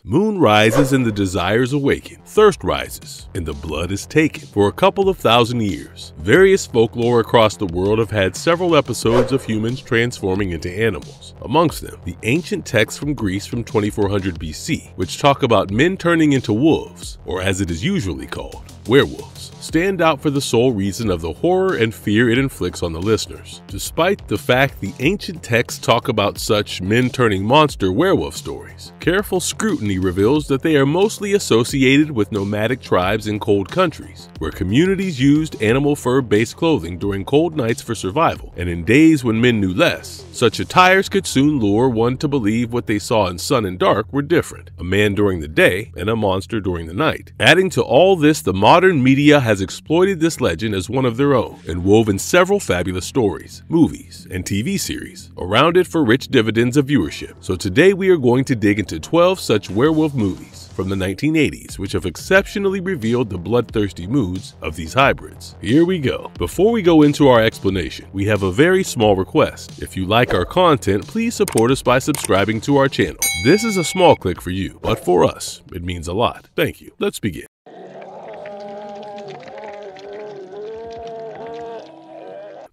Moon rises and the desires awaken, thirst rises, and the blood is taken. For a couple of thousand years, various folklore across the world have had several episodes of humans transforming into animals. Amongst them, the ancient texts from Greece from 2400 BC, which talk about men turning into wolves, or as it is usually called, werewolves, stand out for the sole reason of the horror and fear it inflicts on the listeners. Despite the fact the ancient texts talk about such men-turning monster werewolf stories, careful scrutiny reveals that they are mostly associated with nomadic tribes in cold countries, where communities used animal fur-based clothing during cold nights for survival, and in days when men knew less, such attires could soon lure one to believe what they saw in sun and dark were different, a man during the day and a monster during the night. Adding to all this, the modern media has exploited this legend as one of their own and woven several fabulous stories, movies, and TV series around it for rich dividends of viewership. So today we are going to dig into 12 such werewolf movies from the 1980s, which have exceptionally revealed the bloodthirsty moods of these hybrids. Here we go. Before we go into our explanation, we have a very small request. If you like our content, please support us by subscribing to our channel. This is a small click for you, but for us, it means a lot. Thank you. Let's begin.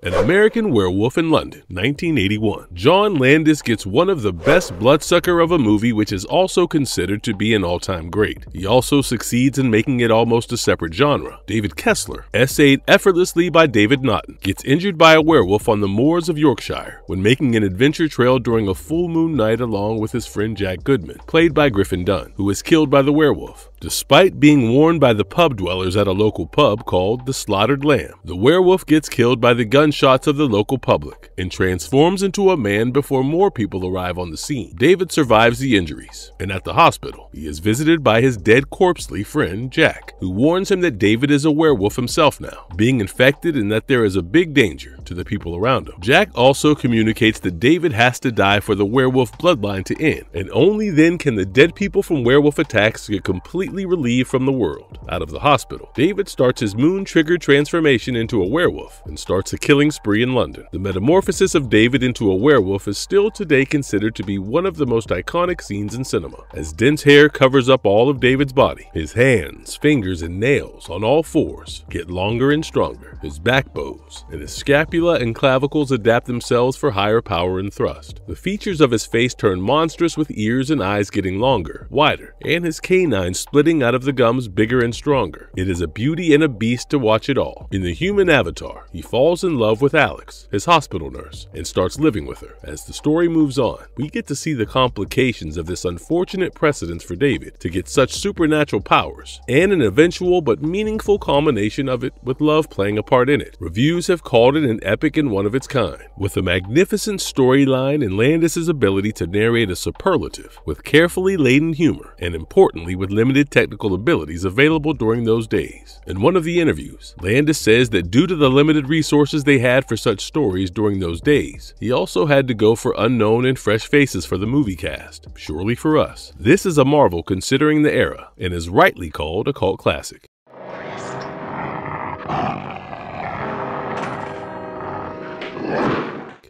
An American Werewolf in London, 1981. John Landis gets one of the best bloodsucker of a movie, which is also considered to be an all-time great. He also succeeds in making it almost a separate genre. David Kessler, essayed effortlessly by David Naughton, gets injured by a werewolf on the moors of Yorkshire when making an adventure trail during a full moon night along with his friend Jack Goodman, played by Griffin Dunne, who is killed by the werewolf. Despite being warned by the pub dwellers at a local pub called the Slaughtered Lamb, the werewolf gets killed by the gunshots of the local public and transforms into a man before more people arrive on the scene. David survives the injuries, and at the hospital, he is visited by his dead corpsely friend Jack, who warns him that David is a werewolf himself now, being infected and that there is a big danger to the people around him. Jack also communicates that David has to die for the werewolf bloodline to end, and only then can the dead people from werewolf attacks get completely relieved from the world. Out of the hospital, David starts his moon-triggered transformation into a werewolf and starts a killing spree in London. The metamorphosis of David into a werewolf is still today considered to be one of the most iconic scenes in cinema, as dense hair covers up all of David's body. His hands, fingers, and nails on all fours get longer and stronger. His back bows and his scapula and clavicles adapt themselves for higher power and thrust. The features of his face turn monstrous, with ears and eyes getting longer, wider, and his canines splitting out of the gums bigger and stronger. It is a beauty and a beast to watch it all. In the human avatar, he falls in love with Alex, his hospital nurse, and starts living with her. As the story moves on, we get to see the complications of this unfortunate precedence for David to get such supernatural powers, and an eventual but meaningful culmination of it with love playing a part in it. Reviews have called it an epic and one of its kind, with a magnificent storyline and Landis's ability to narrate a superlative, with carefully laden humor, and importantly with limited technical abilities available during those days. In one of the interviews, Landis says that due to the limited resources they had for such stories during those days, he also had to go for unknown and fresh faces for the movie cast. Surely for us, this is a marvel considering the era, and is rightly called a cult classic.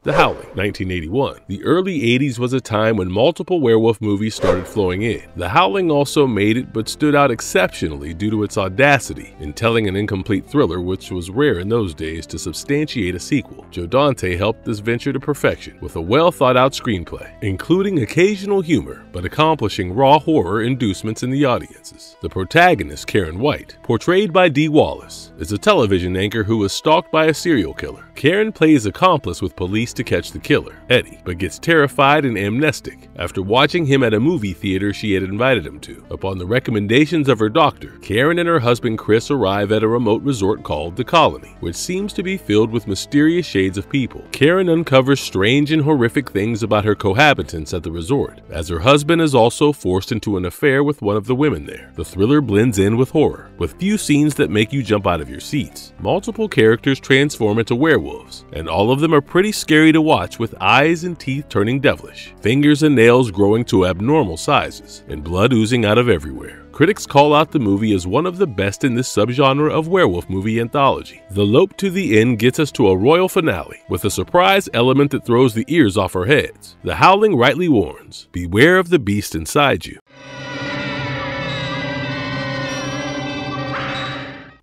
The Howling, 1981. The early 80s was a time when multiple werewolf movies started flowing in. The Howling also made it, but stood out exceptionally due to its audacity in telling an incomplete thriller, which was rare in those days, to substantiate a sequel. Joe Dante helped this venture to perfection with a well-thought-out screenplay, including occasional humor, but accomplishing raw horror inducements in the audiences. The protagonist, Karen White, portrayed by Dee Wallace, is a television anchor who is stalked by a serial killer. Karen plays accomplice with police to catch the killer, Eddie, but gets terrified and amnestic after watching him at a movie theater she had invited him to. Upon the recommendations of her doctor, Karen and her husband Chris arrive at a remote resort called The Colony, which seems to be filled with mysterious shades of people. Karen uncovers strange and horrific things about her cohabitants at the resort, as her husband is also forced into an affair with one of the women there. The thriller blends in with horror, with few scenes that make you jump out of your seats. Multiple characters transform into werewolves, and all of them are pretty scary to watch, with eyes and teeth turning devilish, fingers and nails growing to abnormal sizes, and blood oozing out of everywhere. Critics call out the movie as one of the best in this subgenre of werewolf movie anthology. The lope to the end gets us to a royal finale, with a surprise element that throws the ears off our heads. The howling rightly warns, beware of the beast inside you.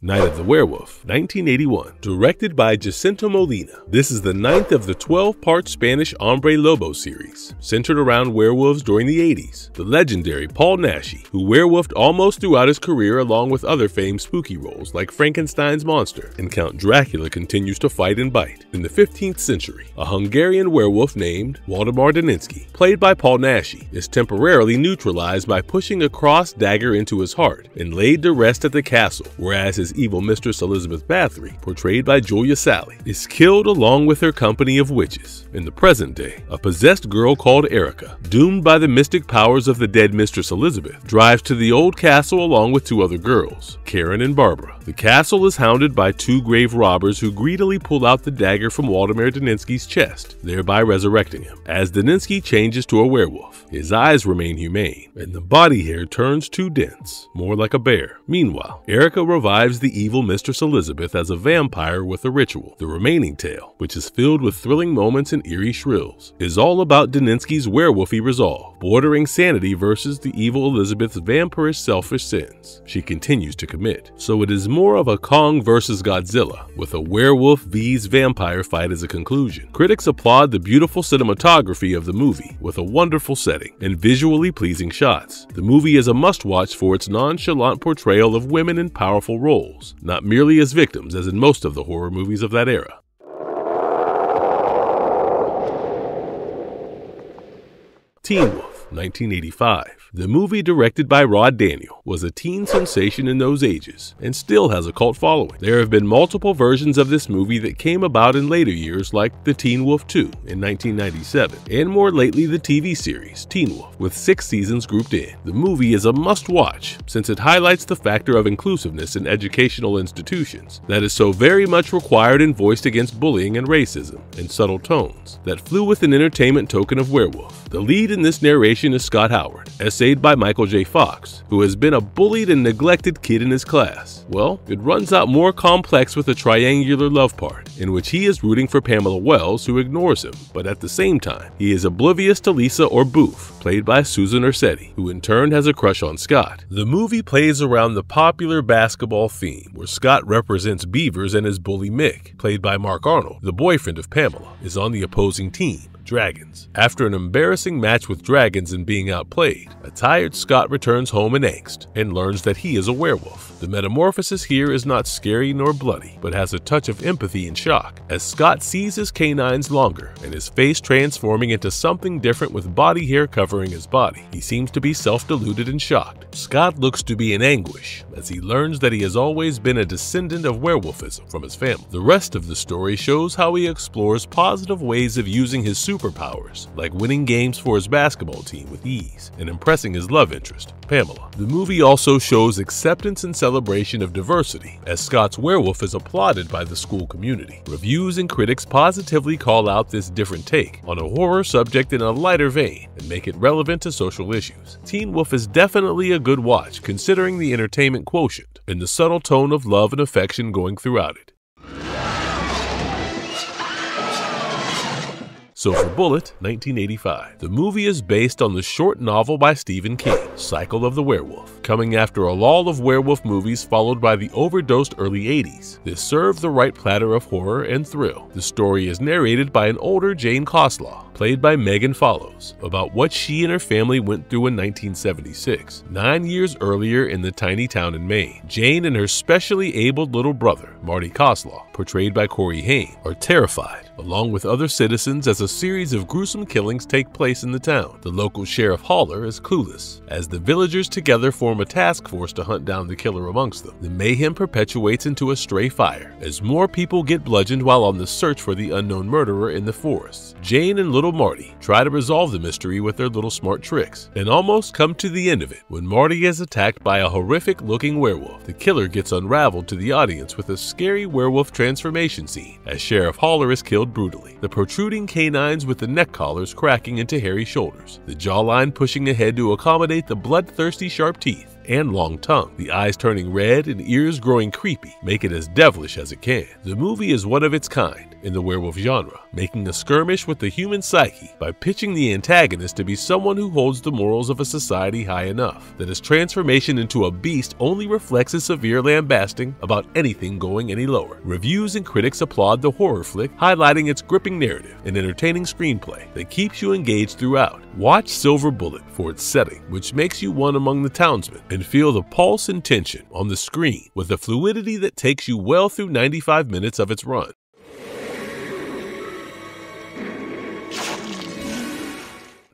Night of the Werewolf, 1981, directed by Jacinto Molina. This is the 9th of the 12-part Spanish Hombre Lobo series, centered around werewolves during the 80s. The legendary Paul Naschy, who werewolfed almost throughout his career along with other famed spooky roles like Frankenstein's monster, and Count Dracula continues to fight and bite. In the 15th century, a Hungarian werewolf named Waldemar Daninsky, played by Paul Naschy, is temporarily neutralized by pushing a cross dagger into his heart and laid to rest at the castle, whereas his evil mistress Elizabeth Bathory, portrayed by Julia Sally, is killed along with her company of witches. In the present day, a possessed girl called Erica, doomed by the mystic powers of the dead mistress Elizabeth, drives to the old castle along with 2 other girls, Karen and Barbara. The castle is hounded by 2 grave robbers who greedily pull out the dagger from Waldemar Daninsky's chest, thereby resurrecting him. As Daninsky changes to a werewolf, his eyes remain humane, and the body hair turns too dense, more like a bear. Meanwhile, Erica revives the evil Mistress Elizabeth as a vampire with a ritual. The remaining tale, which is filled with thrilling moments and eerie shrills, is all about Daninsky's werewolfy resolve, bordering sanity versus the evil Elizabeth's vampirish selfish sins she continues to commit. So it is more of a Kong versus Godzilla, with a werewolf vs vampire fight as a conclusion. Critics applaud the beautiful cinematography of the movie, with a wonderful setting and visually pleasing shots. The movie is a must-watch for its nonchalant portrayal of women in powerful roles, not merely as victims as in most of the horror movies of that era. Teen Wolf, 1985. The movie, directed by Rod Daniel, was a teen sensation in those ages and still has a cult following. There have been multiple versions of this movie that came about in later years, like the Teen Wolf 2 in 1997, and more lately the TV series Teen Wolf, with 6 seasons grouped in. The movie is a must-watch since it highlights the factor of inclusiveness in educational institutions that is so very much required and voiced against bullying and racism in subtle tones that flew with an entertainment token of werewolf. The lead in this narration is Scott Howard, essayed by Michael J. Fox, who has been a bullied and neglected kid in his class. Well, it runs out more complex with a triangular love part, in which he is rooting for Pamela Wells, who ignores him, but at the same time, he is oblivious to Lisa or Boof, played by Susan Ursetti, who in turn has a crush on Scott. The movie plays around the popular basketball theme, where Scott represents Beavers and his bully Mick, played by Mark Arnold, the boyfriend of Pamela, is on the opposing team, Dragons. After an embarrassing match with Dragons and being outplayed, a tired Scott returns home in angst and learns that he is a werewolf. The metamorphosis here is not scary nor bloody, but has a touch of empathy and shock, as Scott sees his canines longer and his face transforming into something different with body hair covering his body. He seems to be self-deluded and shocked. Scott looks to be in anguish as he learns that he has always been a descendant of werewolfism from his family. The rest of the story shows how he explores positive ways of using his superpowers, like winning games for his basketball team with ease and impressing his love interest, Pamela. The movie also shows acceptance and celebration of diversity, as Scott's werewolf is applauded by the school community. Reviews and critics positively call out this different take on a horror subject in a lighter vein and make it relevant to social issues. Teen Wolf is definitely a good watch considering the entertainment quotient and the subtle tone of love and affection going throughout it. So for Bullet, 1985. The movie is based on the short novel by Stephen King, Cycle of the Werewolf, coming after a lull of werewolf movies followed by the overdosed early 80s. This served the right platter of horror and thrill. The story is narrated by an older Jane Coslaw, played by Megan Follows, about what she and her family went through in 1976, 9 years earlier in the tiny town in Maine. Jane and her specially abled little brother, Marty Coslaw, portrayed by Corey Haim, are terrified, along with other citizens, as a series of gruesome killings take place in the town. The local Sheriff Haller is clueless, as the villagers together form a task force to hunt down the killer amongst them. The mayhem perpetuates into a stray fire, as more people get bludgeoned while on the search for the unknown murderer in the forests. Jane and little Marty try to resolve the mystery with their little smart tricks, and almost come to the end of it when Marty is attacked by a horrific-looking werewolf. The killer gets unraveled to the audience with a scary werewolf transformation scene, as Sheriff Haller is killed brutally, the protruding canines with the neck collars cracking into hairy shoulders, the jawline pushing ahead to accommodate the bloodthirsty sharp teeth, and long tongue. The eyes turning red and ears growing creepy make it as devilish as it can. The movie is one of its kind in the werewolf genre, making a skirmish with the human psyche by pitching the antagonist to be someone who holds the morals of a society high enough that his transformation into a beast only reflects his severe lambasting about anything going any lower. Reviews and critics applaud the horror flick, highlighting its gripping narrative and entertaining screenplay that keeps you engaged throughout. Watch Silver Bullet for its setting, which makes you one among the townsmen, and feel the pulse and tension on the screen with a fluidity that takes you well through 95 minutes of its run.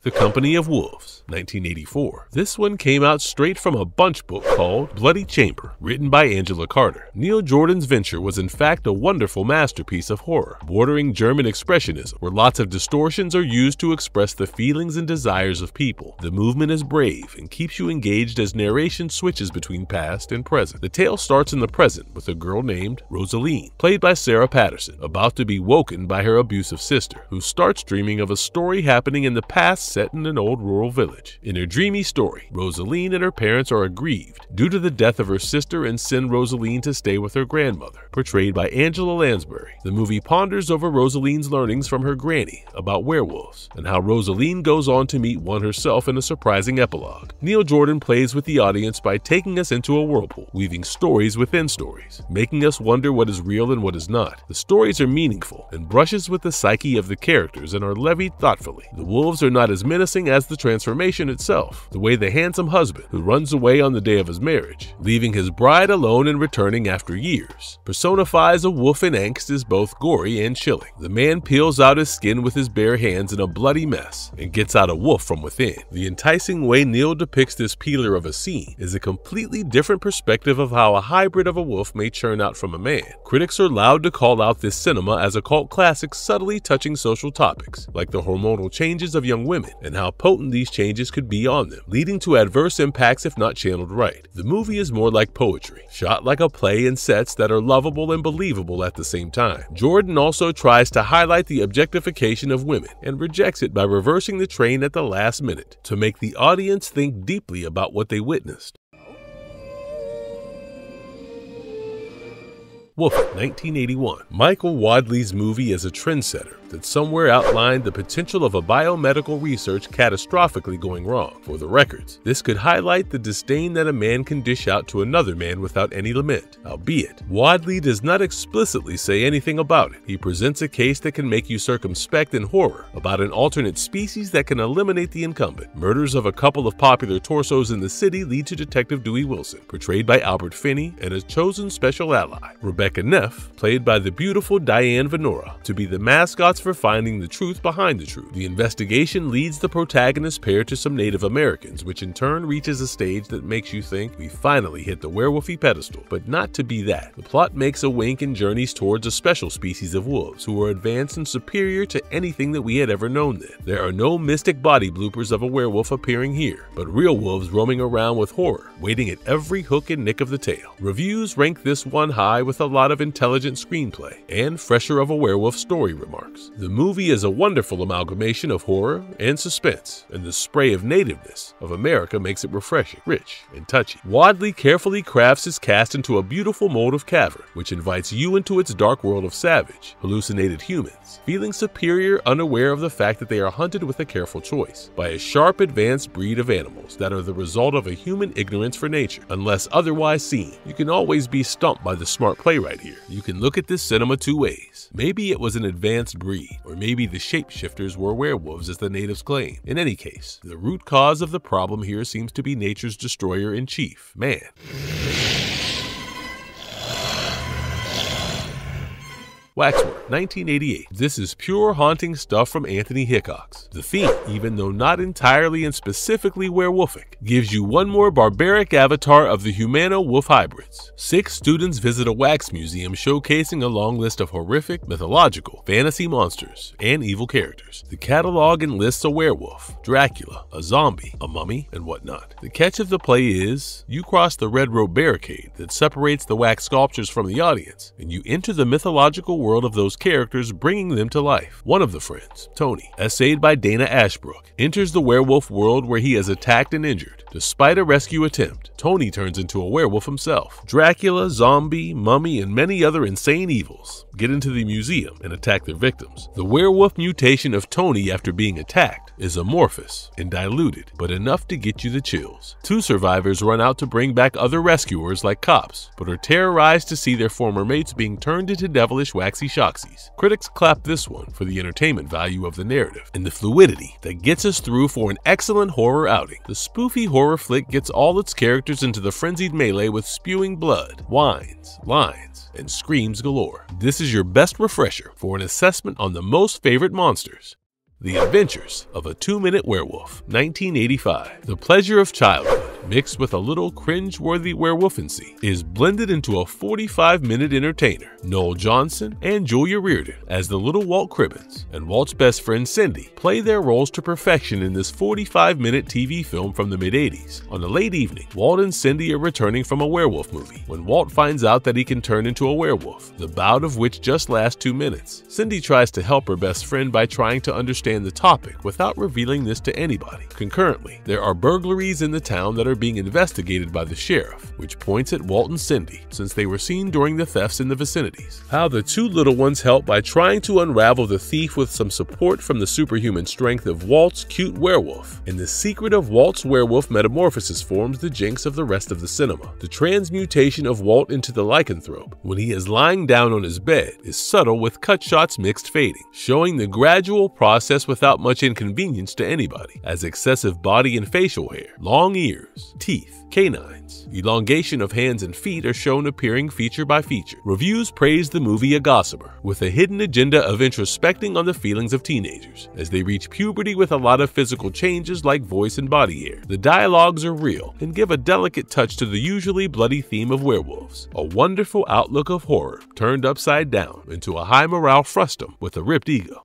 The Company of Wolves, 1984. This one came out straight from a Bunch book called Bloody Chamber, written by Angela Carter. Neil Jordan's venture was in fact a wonderful masterpiece of horror, bordering German expressionism, where lots of distortions are used to express the feelings and desires of people. The movement is brave and keeps you engaged as narration switches between past and present. The tale starts in the present with a girl named Rosaline, played by Sarah Patterson, about to be woken by her abusive sister, who starts dreaming of a story happening in the past set in an old rural village. In her dreamy story, Rosaline and her parents are aggrieved due to the death of her sister and send Rosaline to stay with her grandmother, portrayed by Angela Lansbury. The movie ponders over Rosaline's learnings from her granny about werewolves and how Rosaline goes on to meet one herself in a surprising epilogue. Neil Jordan plays with the audience by taking us into a whirlpool, weaving stories within stories, making us wonder what is real and what is not. The stories are meaningful and brushes with the psyche of the characters and are levied thoughtfully. The wolves are not as menacing as the transformation itself, the way the handsome husband who runs away on the day of his marriage, leaving his bride alone and returning after years, personifies a wolf in angst is both gory and chilling. The man peels out his skin with his bare hands in a bloody mess and gets out a wolf from within. The enticing way Neil depicts this peeler of a scene is a completely different perspective of how a hybrid of a wolf may churn out from a man. Critics are loud to call out this cinema as a cult classic, subtly touching social topics like the hormonal changes of young women and how potent these changes could be on them, leading to adverse impacts if not channeled right. The movie is more like poetry, shot like a play in sets that are lovable and believable at the same time. Jordan also tries to highlight the objectification of women and rejects it by reversing the train at the last minute to make the audience think deeply about what they witnessed. Wolf, 1981. Michael Wadley's movie is a trendsetter that somewhere outlined the potential of a biomedical research catastrophically going wrong. For the records, this could highlight the disdain that a man can dish out to another man without any lament. Albeit, Wadley does not explicitly say anything about it. He presents a case that can make you circumspect in horror about an alternate species that can eliminate the incumbent. Murders of a couple of popular torsos in the city lead to Detective Dewey Wilson, portrayed by Albert Finney, and a chosen special ally, Rebecca Neff, played by the beautiful Diane Venora, to be the mascots for finding the truth behind the truth. The investigation leads the protagonist pair to some Native Americans, which in turn reaches a stage that makes you think we finally hit the werewolfy pedestal, but not to be that. The plot makes a wink and journeys towards a special species of wolves who are advanced and superior to anything that we had ever known then. There are no mystic body bloopers of a werewolf appearing here, but real wolves roaming around with horror, waiting at every hook and nick of the tail. Reviews rank this one high with a lot of intelligent screenplay and fresher of a werewolf story remarks. The movie is a wonderful amalgamation of horror and suspense, and the spray of nativeness of America makes it refreshing, rich, and touchy. Wadley carefully crafts his cast into a beautiful mold of cavern, which invites you into its dark world of savage, hallucinated humans, feeling superior, unaware of the fact that they are hunted with a careful choice by a sharp, advanced breed of animals that are the result of a human ignorance for nature. Unless otherwise seen, you can always be stumped by the smart playwright here. You can look at this cinema two ways. Maybe it was an advanced breed, or maybe the shapeshifters were werewolves as the natives claim. In any case, the root cause of the problem here seems to be nature's destroyer in chief, man. Waxwork, 1988. This is pure haunting stuff from Anthony Hickox. The theme, even though not entirely and specifically werewolfic, gives you one more barbaric avatar of the humano-wolf hybrids. 6 students visit a wax museum showcasing a long list of horrific, mythological, fantasy monsters, and evil characters. The catalog enlists a werewolf, Dracula, a zombie, a mummy, and whatnot. The catch of the play is, you cross the red rope barricade that separates the wax sculptures from the audience, and you enter the mythological world world of those characters, bringing them to life. One of the friends, Tony, essayed by Dana Ashbrook, enters the werewolf world where he is attacked and injured. Despite a rescue attempt, Tony turns into a werewolf himself. Dracula, zombie, mummy, and many other insane evils get into the museum and attack their victims. The werewolf mutation of Tony after being attacked is amorphous and diluted, but enough to get you the chills. Two survivors run out to bring back other rescuers like cops, but are terrorized to see their former mates being turned into devilish waxy shoxies. Critics clap this one for the entertainment value of the narrative and the fluidity that gets us through for an excellent horror outing. The spoofy horror flick gets all its characters into the frenzied melee with spewing blood, whines, lines, and screams galore. This is your best refresher for an assessment on the most favorite monsters. The Adventures of a 2-Minute Werewolf, 1985. The pleasure of childhood, mixed with a little cringe-worthy werewolfancy, is blended into a 45-minute entertainer. Noel Johnson and Julia Reardon as the little Walt Cribbins and Walt's best friend Cindy play their roles to perfection in this 45-minute TV film from the mid-80s. On a late evening, Walt and Cindy are returning from a werewolf movie when Walt finds out that he can turn into a werewolf, the bout of which just lasts 2 minutes. Cindy tries to help her best friend by trying to understand the topic without revealing this to anybody. Concurrently, there are burglaries in the town that are being investigated by the sheriff, which points at Walt and Cindy since they were seen during the thefts in the vicinities. How the two little ones help by trying to unravel the thief with some support from the superhuman strength of Walt's cute werewolf, and the secret of Walt's werewolf metamorphosis forms the jinx of the rest of the cinema. The transmutation of Walt into the lycanthrope when he is lying down on his bed is subtle with cut shots mixed fading, showing the gradual process without much inconvenience to anybody, as excessive body and facial hair, long ears, teeth, canines, elongation of hands and feet are shown appearing feature by feature. Reviews praise the movie a gossamer, with a hidden agenda of introspecting on the feelings of teenagers as they reach puberty with a lot of physical changes like voice and body hair. The dialogues are real and give a delicate touch to the usually bloody theme of werewolves. A wonderful outlook of horror turned upside down into a high morale frustum with a ripped ego.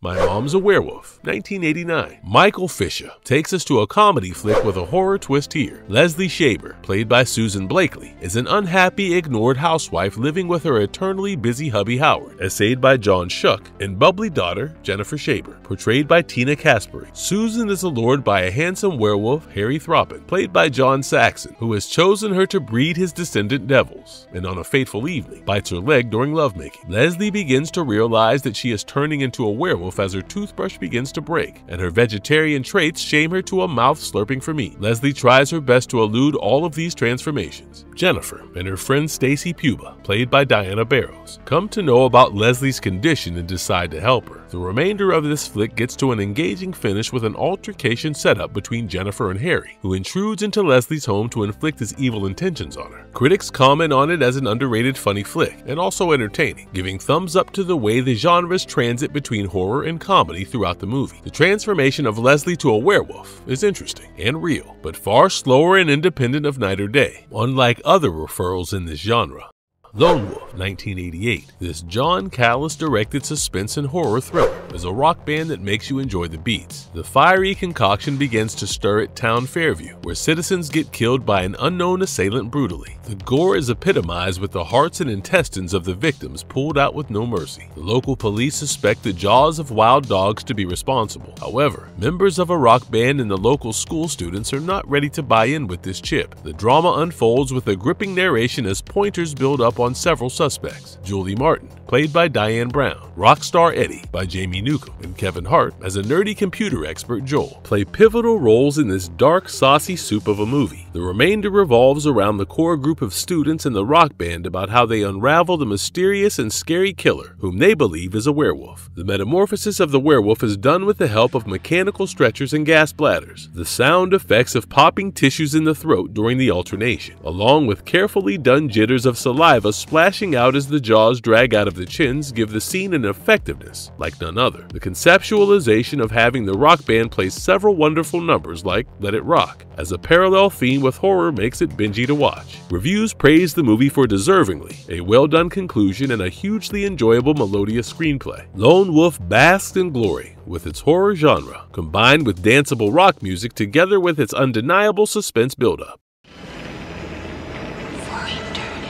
My Mom's a Werewolf, 1989. Michael Fisher takes us to a comedy flick with a horror twist here. Leslie Shaber, played by Susan Blakely, is an unhappy, ignored housewife living with her eternally busy hubby Howard, essayed by John Shuck, and bubbly daughter Jennifer Shaber, portrayed by Tina Caspary. Susan is allured by a handsome werewolf, Harry Throppin, played by John Saxon, who has chosen her to breed his descendant devils, and on a fateful evening, bites her leg during lovemaking. Leslie begins to realize that she is turning into a werewolf as her toothbrush begins to break, and her vegetarian traits shame her to a mouth slurping for meat. Leslie tries her best to elude all of these transformations. Jennifer and her friend Stacy Puba, played by Diana Barrows, come to know about Leslie's condition and decide to help her. The remainder of this flick gets to an engaging finish with an altercation setup between Jennifer and Harry, who intrudes into Leslie's home to inflict his evil intentions on her. Critics comment on it as an underrated funny flick, and also entertaining, giving thumbs up to the way the genres transit between horror and comedy throughout the movie. The transformation of Leslie to a werewolf is interesting and real, but far slower and independent of night or day, unlike other referrals in this genre. Lone Wolf, 1988. This John Callis-directed suspense and horror thriller is a rock band that makes you enjoy the beats. The fiery concoction begins to stir at Town Fairview, where citizens get killed by an unknown assailant brutally. The gore is epitomized with the hearts and intestines of the victims pulled out with no mercy. The local police suspect the jaws of wild dogs to be responsible. However, members of a rock band and the local school students are not ready to buy in with this chip. The drama unfolds with a gripping narration as pointers build up on several suspects. Julie Martin, played by Diane Brown, Rockstar Eddie by Jamie Newcomb, and Kevin Hart as a nerdy computer expert Joel play pivotal roles in this dark, saucy soup of a movie. The remainder revolves around the core group of students in the rock band about how they unravel the mysterious and scary killer whom they believe is a werewolf. The metamorphosis of the werewolf is done with the help of mechanical stretchers and gas bladders. The sound effects of popping tissues in the throat during the alternation, along with carefully done jitters of saliva splashing out as the jaws drag out of the chins, give the scene an effectiveness like none other. The conceptualization of having the rock band play several wonderful numbers like Let It Rock as a parallel theme with horror makes it bingey to watch. Reviews praise the movie for deservingly a well-done conclusion and a hugely enjoyable melodious screenplay. Lone Wolf basks in glory with its horror genre, combined with danceable rock music together with its undeniable suspense buildup. For eternity.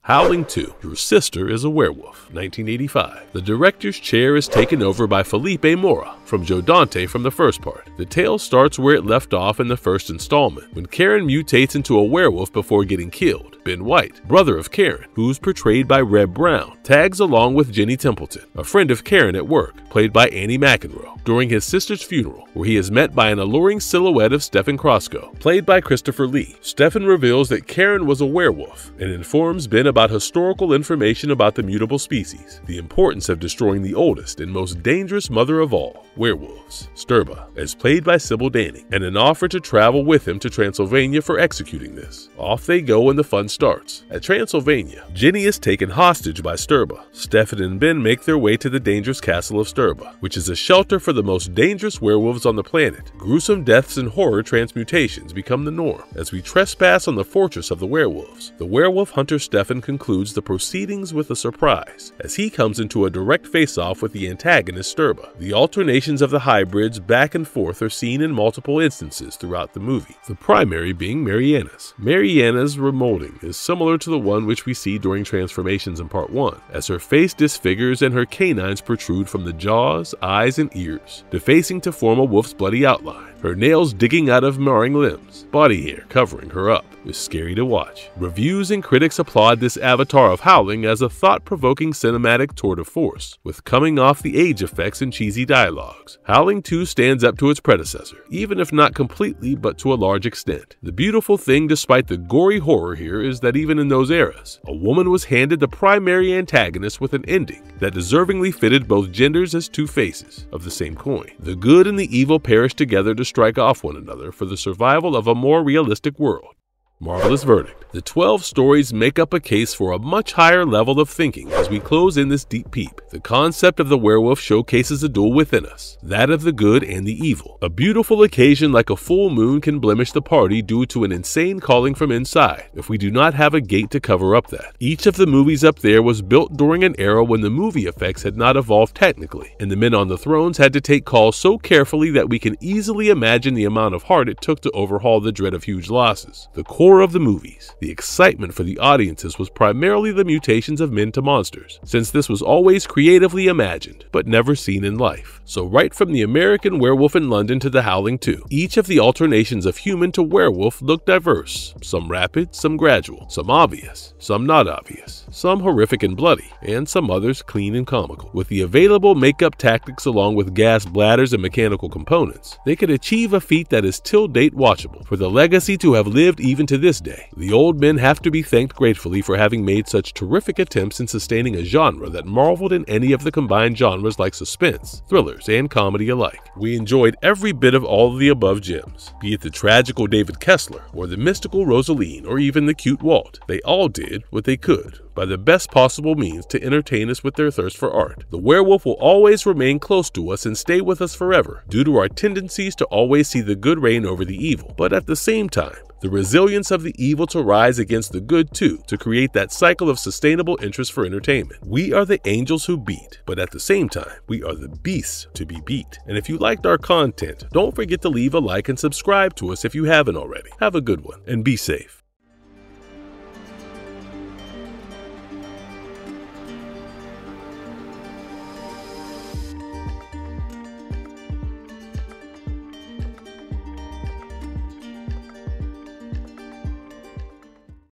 Howling 2, Your Sister is a Werewolf, 1985. The director's chair is taken over by Felipe Mora from Joe Dante from the first part. The tale starts where it left off in the first installment, when Karen mutates into a werewolf before getting killed. Ben White, brother of Karen, who's portrayed by Reb Brown, tags along with Jenny Templeton, a friend of Karen at work, played by Annie McEnroe, during his sister's funeral, where he is met by an alluring silhouette of Stephen Crosco, played by Christopher Lee. Stephen reveals that Karen was a werewolf and informs Ben about historical information about the mutable species, the importance of destroying the oldest and most dangerous mother of all, werewolves, Sturba, as played by Sybil Danning, and an offer to travel with him to Transylvania for executing this. Off they go and the fun starts. At Transylvania, Jenny is taken hostage by Sturba. Stefan and Ben make their way to the dangerous castle of Sturba, which is a shelter for the most dangerous werewolves on the planet. Gruesome deaths and horror transmutations become the norm as we trespass on the fortress of the werewolves. The werewolf hunter Stefan concludes the proceedings with a surprise, as he comes into a direct face-off with the antagonist Sturba. The alternations of the hybrids back and forth are seen in multiple instances throughout the movie, the primary being Mariana's. Mariana's remolding is similar to the one which we see during transformations in part 1, as her face disfigures and her canines protrude from the jaws, eyes, and ears, defacing to form a wolf's bloody outline, her nails digging out of marring limbs, body hair covering her up. Is scary to watch. Reviews and critics applaud this avatar of howling as a thought-provoking cinematic tour de force, with coming off the age effects and cheesy dialogues. Howling 2 stands up to its predecessor, even if not completely but to a large extent. The beautiful thing despite the gory horror here is that even in those eras, a woman was handed the primary antagonist with an ending that deservingly fitted both genders as two faces of the same coin. The good and the evil perish together to strike off one another for the survival of a more realistic world. Marvelous verdict. The 12 stories make up a case for a much higher level of thinking as we close in this deep peep. The concept of the werewolf showcases a duel within us, that of the good and the evil. A beautiful occasion like a full moon can blemish the party due to an insane calling from inside if we do not have a gate to cover up that. Each of the movies up there was built during an era when the movie effects had not evolved technically, and the men on the thrones had to take calls so carefully that we can easily imagine the amount of heart it took to overhaul the dread of huge losses. The core of the movies, the excitement for the audiences, was primarily the mutations of men to monsters, since this was always creatively imagined, but never seen in life. So right from the American Werewolf in London to the Howling 2, each of the alternations of human to werewolf looked diverse, some rapid, some gradual, some obvious, some not obvious, some horrific and bloody, and some others clean and comical. With the available makeup tactics along with gas bladders and mechanical components, they could achieve a feat that is till date watchable. For the legacy to have lived even to this day, the old men have to be thanked gratefully for having made such terrific attempts in sustaining a genre that marveled in any of the combined genres like suspense, thrillers, and comedy alike. We enjoyed every bit of all of the above gems, be it the tragical David Kessler, or the mystical Rosaline, or even the cute Walt. They all did what they could by the best possible means to entertain us with their thirst for art. The werewolf will always remain close to us and stay with us forever, due to our tendencies to always see the good reign over the evil, but at the same time, the resilience of the evil to rise against the good too, to create that cycle of sustainable interest for entertainment. We are the angels who beat, but at the same time, we are the beasts to be beat. And if you liked our content, don't forget to leave a like and subscribe to us if you haven't already. Have a good one and be safe.